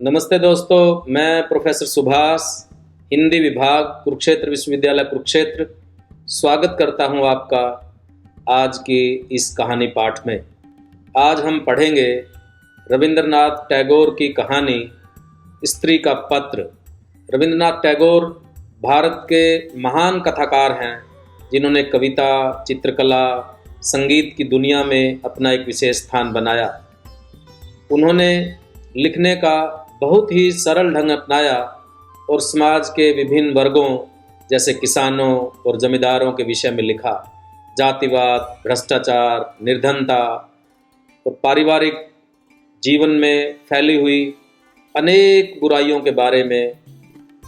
नमस्ते दोस्तों, मैं प्रोफेसर सुभाष, हिंदी विभाग, कुरुक्षेत्र विश्वविद्यालय कुरुक्षेत्र स्वागत करता हूं आपका आज की इस कहानी पाठ में। आज हम पढ़ेंगे रविंद्रनाथ टैगोर की कहानी स्त्री का पत्र। रविंद्रनाथ टैगोर भारत के महान कथाकार हैं जिन्होंने कविता, चित्रकला, संगीत की दुनिया में अपना एक विशेष स्थान बनाया। उन्होंने लिखने का बहुत ही सरल ढंग अपनाया और समाज के विभिन्न वर्गों जैसे किसानों और जमींदारों के विषय में लिखा। जातिवाद, भ्रष्टाचार, निर्धनता और पारिवारिक जीवन में फैली हुई अनेक बुराइयों के बारे में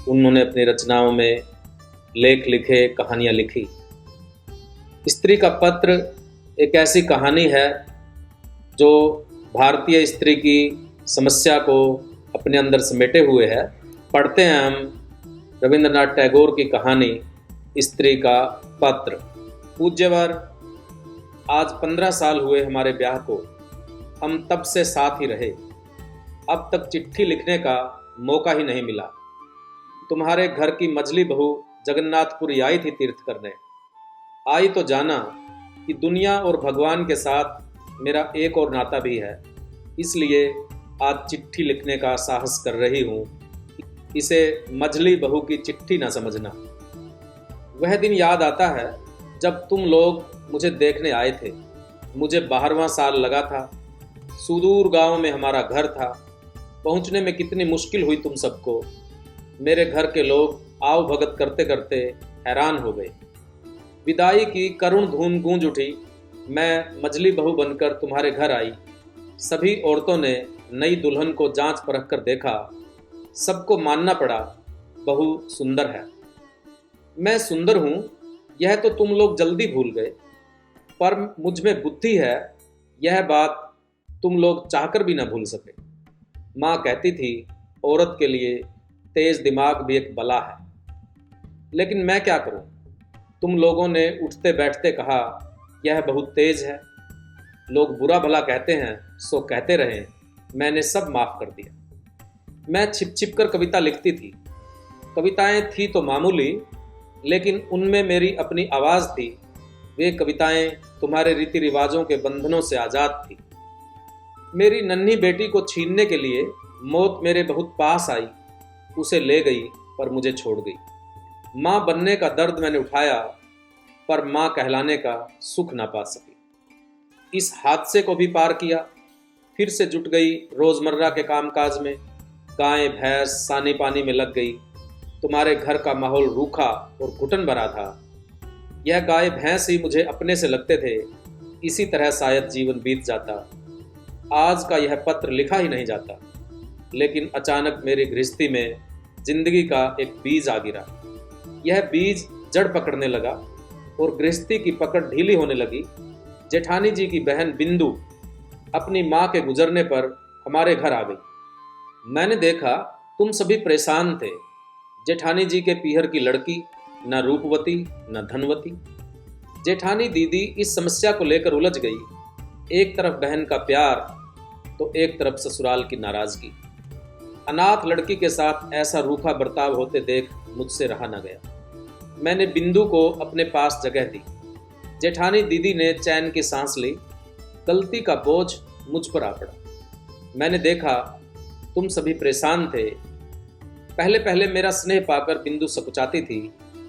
उन्होंने अपनी रचनाओं में लेख लिखे, कहानियाँ लिखी। स्त्री का पत्र एक ऐसी कहानी है जो भारतीय स्त्री की समस्या को अपने अंदर समेटे हुए है। पढ़ते हैं हम रविंद्रनाथ टैगोर की कहानी स्त्री का पत्र। पूज्यवर, आज 15 साल हुए हमारे ब्याह को। हम तब से साथ ही रहे। अब तक चिट्ठी लिखने का मौका ही नहीं मिला। तुम्हारे घर की मझली बहू जगन्नाथपुरी आई थी तीर्थ करने। आई तो जाना कि दुनिया और भगवान के साथ मेरा एक और नाता भी है, इसलिए आज चिट्ठी लिखने का साहस कर रही हूँ। इसे मझली बहू की चिट्ठी ना समझना। वह दिन याद आता है जब तुम लोग मुझे देखने आए थे। मुझे 12वां साल लगा था। सुदूर गांव में हमारा घर था। पहुँचने में कितनी मुश्किल हुई तुम सबको। मेरे घर के लोग आओ भगत करते करते हैरान हो गए। विदाई की करुण धूम गूंज उठी। मैं मझली बहू बनकर तुम्हारे घर आई। सभी औरतों ने नई दुल्हन को जांच परख कर देखा। सबको मानना पड़ा, बहू सुंदर है। मैं सुंदर हूँ यह तो तुम लोग जल्दी भूल गए, पर मुझ में बुद्धि है यह बात तुम लोग चाहकर भी न भूल सके। माँ कहती थी औरत के लिए तेज दिमाग भी एक बला है। लेकिन मैं क्या करूँ, तुम लोगों ने उठते बैठते कहा यह बहुत तेज है। लोग बुरा भला कहते हैं सो कहते रहे, मैंने सब माफ़ कर दिया। मैं छिप छिप कर कविता लिखती थी। कविताएं थी तो मामूली, लेकिन उनमें मेरी अपनी आवाज़ थी। वे कविताएं तुम्हारे रीति रिवाजों के बंधनों से आज़ाद थी। मेरी नन्ही बेटी को छीनने के लिए मौत मेरे बहुत पास आई। उसे ले गई पर मुझे छोड़ गई। माँ बनने का दर्द मैंने उठाया, पर माँ कहलाने का सुख ना पा सकी। इस हादसे को भी पार किया। फिर से जुट गई रोज़मर्रा के कामकाज में। गाय भैंस सानी पानी में लग गई। तुम्हारे घर का माहौल रूखा और घुटन भरा था। यह गाय भैंस ही मुझे अपने से लगते थे। इसी तरह शायद जीवन बीत जाता। आज का यह पत्र लिखा ही नहीं जाता। लेकिन अचानक मेरी गृहस्थी में जिंदगी का एक बीज आ गिरा। यह बीज जड़ पकड़ने लगा और गृहस्थी की पकड़ ढीली होने लगी। जेठानी जी की बहन बिंदु अपनी माँ के गुजरने पर हमारे घर आ गई। मैंने देखा तुम सभी परेशान थे। जेठानी जी के पीहर की लड़की न रूपवती न धनवती। जेठानी दीदी इस समस्या को लेकर उलझ गई। एक तरफ बहन का प्यार तो एक तरफ ससुराल की नाराजगी। अनाथ लड़की के साथ ऐसा रूखा बर्ताव होते देख मुझसे रहा न गया। मैंने बिंदु को अपने पास जगह दी। जेठानी दीदी ने चैन की सांस ली। गलती का बोझ मुझ पर आ पड़ा। मैंने देखा तुम सभी परेशान थे। पहले पहले मेरा स्नेह पाकर बिंदु सकुचाती थी,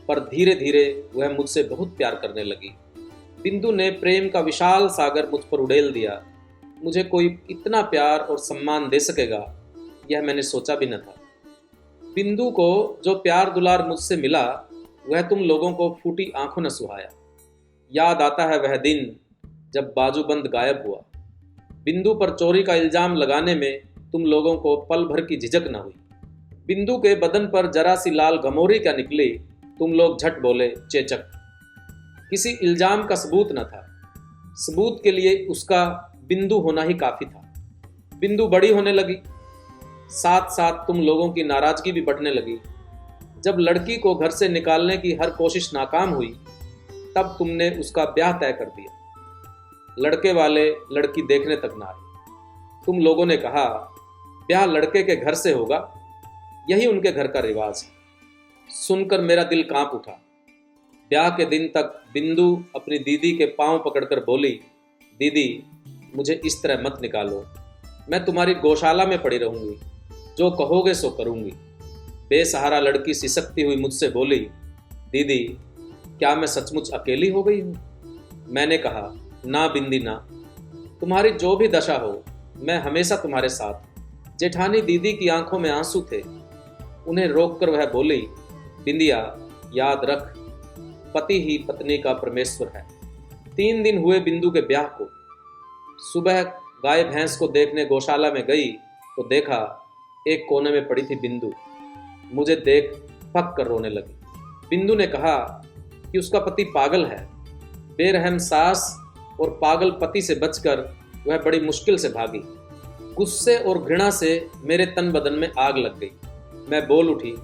पर धीरे धीरे वह मुझसे बहुत प्यार करने लगी। बिंदु ने प्रेम का विशाल सागर मुझ पर उड़ेल दिया। मुझे कोई इतना प्यार और सम्मान दे सकेगा यह मैंने सोचा भी न था। बिंदु को जो प्यार दुलार मुझसे मिला वह तुम लोगों को फूटी आंखों न सुहाया। याद आता है वह दिन जब बाजूबंद गायब हुआ। बिंदु पर चोरी का इल्जाम लगाने में तुम लोगों को पल भर की झिझक न हुई। बिंदु के बदन पर जरा सी लाल घमोरी क्या निकली, तुम लोग झट बोले चेचक। किसी इल्जाम का सबूत न था। सबूत के लिए उसका बिंदु होना ही काफी था। बिंदु बड़ी होने लगी। साथ साथ तुम लोगों की नाराजगी भी बढ़ने लगी। जब लड़की को घर से निकालने की हर कोशिश नाकाम हुई, तब तुमने उसका ब्याह तय कर दिया। लड़के वाले लड़की देखने तक ना आए। तुम लोगों ने कहा ब्याह लड़के के घर से होगा, यही उनके घर का रिवाज है। सुनकर मेरा दिल कांप उठा। ब्याह के दिन तक बिंदु अपनी दीदी के पांव पकड़कर बोली, दीदी मुझे इस तरह मत निकालो, मैं तुम्हारी गौशाला में पड़ी रहूंगी, जो कहोगे सो करूंगी। बेसहारा लड़की सिसकती हुई मुझसे बोली, दीदी क्या मैं सचमुच अकेली हो गई हूं? मैंने कहा, ना बिंदी ना, तुम्हारी जो भी दशा हो मैं हमेशा तुम्हारे साथ। जेठानी दीदी की आंखों में आंसू थे। उन्हें रोककर वह बोली, बिंदिया याद रख, पति ही पत्नी का परमेश्वर है। 3 दिन हुए बिंदु के ब्याह को। सुबह गाय भैंस को देखने गौशाला में गई तो देखा एक कोने में पड़ी थी बिंदु। मुझे देख पक कर रोने लगी। बिंदु ने कहा कि उसका पति पागल है। बेरहम सास और पागल पति से बचकर वह बड़ी मुश्किल से भागी। गुस्से और घृणा से मेरे तन बदन में आग लग गई। मैं बोल उठी,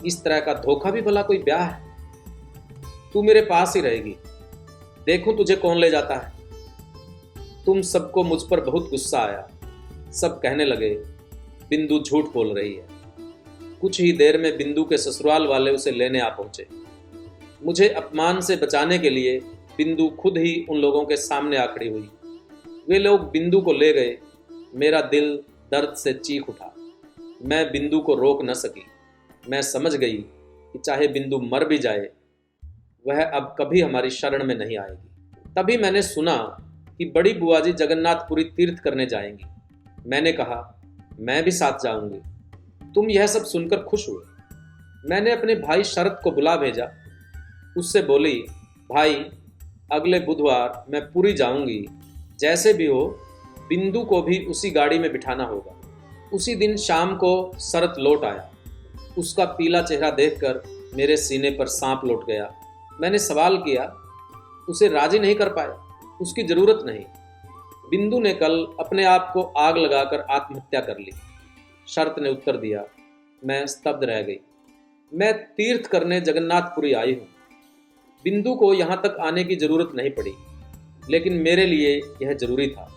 इस तरह का धोखा भी भला कोई ब्याह है? तू मेरे पास ही रहेगी, देखूं तुझे कौन ले जाता है। तुम सबको मुझ पर बहुत गुस्सा आया। सब कहने लगे, बिंदु झूठ बोल रही है। कुछ ही देर में बिंदु के ससुराल वाले उसे लेने आ पहुंचे। मुझे अपमान से बचाने के लिए बिंदु खुद ही उन लोगों के सामने आ खड़ी हुई। वे लोग बिंदु को ले गए। मेरा दिल दर्द से चीख उठा। मैं बिंदु को रोक न सकी। मैं समझ गई कि चाहे बिंदु मर भी जाए, वह अब कभी हमारी शरण में नहीं आएगी। तभी मैंने सुना कि बड़ी बुआ जी जगन्नाथपुरी तीर्थ करने जाएंगी। मैंने कहा, मैं भी साथ जाऊंगी। तुम यह सब सुनकर खुश हुए। मैंने अपने भाई शरद को बुला भेजा। उससे बोली, भाई अगले बुधवार मैं पुरी जाऊंगी, जैसे भी हो बिंदु को भी उसी गाड़ी में बिठाना होगा। उसी दिन शाम को शरद लौट आया। उसका पीला चेहरा देखकर मेरे सीने पर सांप लौट गया। मैंने सवाल किया, उसे राजी नहीं कर पाए? उसकी जरूरत नहीं। बिंदु ने कल अपने आप को आग लगाकर आत्महत्या कर ली। शरत ने उत्तर दिया। मैं स्तब्ध रह गई। मैं तीर्थ करने जगन्नाथपुरी आई हूँ। बिंदु को यहाँ तक आने की जरूरत नहीं पड़ी, लेकिन मेरे लिए यह जरूरी था।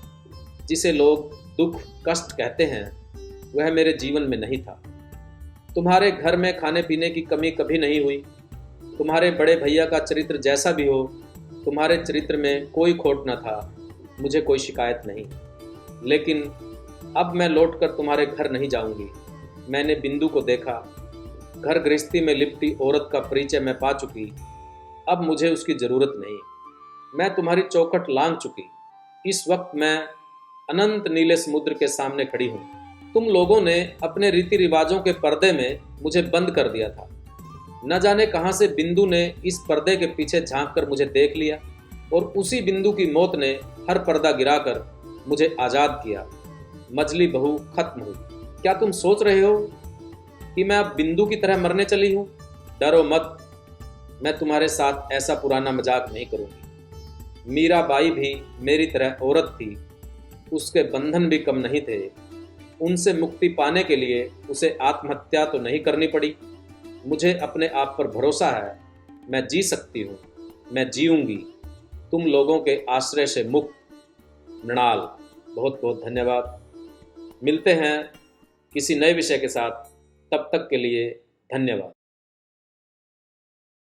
जिसे लोग दुख कष्ट कहते हैं वह मेरे जीवन में नहीं था। तुम्हारे घर में खाने पीने की कमी कभी नहीं हुई। तुम्हारे बड़े भैया का चरित्र जैसा भी हो, तुम्हारे चरित्र में कोई खोट न था। मुझे कोई शिकायत नहीं। लेकिन अब मैं लौटकर तुम्हारे घर नहीं जाऊंगी। मैंने बिंदु को देखा। घर गृहस्थी में लिपटी औरत का परिचय मैं पा चुकी। अब मुझे उसकी जरूरत नहीं। मैं तुम्हारी चौखट लांघ चुकी। इस वक्त मैं अनंत नीले समुद्र के सामने खड़ी हूँ। तुम लोगों ने अपने रीति रिवाजों के पर्दे में मुझे बंद कर दिया था। न जाने कहां से बिंदु ने इस पर्दे के पीछे झांक कर मुझे देख लिया और उसी बिंदु की मौत ने हर पर्दा गिराकर मुझे आज़ाद किया। मजली बहू खत्म हुई। क्या तुम सोच रहे हो कि मैं अब बिंदु की तरह मरने चली हूँ? डरो मत, मैं तुम्हारे साथ ऐसा पुराना मजाक नहीं करूँगी। मीराबाई भी मेरी तरह औरत थी। उसके बंधन भी कम नहीं थे। उनसे मुक्ति पाने के लिए उसे आत्महत्या तो नहीं करनी पड़ी। मुझे अपने आप पर भरोसा है। मैं जी सकती हूँ, मैं जीऊँगी, तुम लोगों के आश्रय से मुक्त। मृणाल। बहुत बहुत धन्यवाद। मिलते हैं किसी नए विषय के साथ। तब तक के लिए धन्यवाद।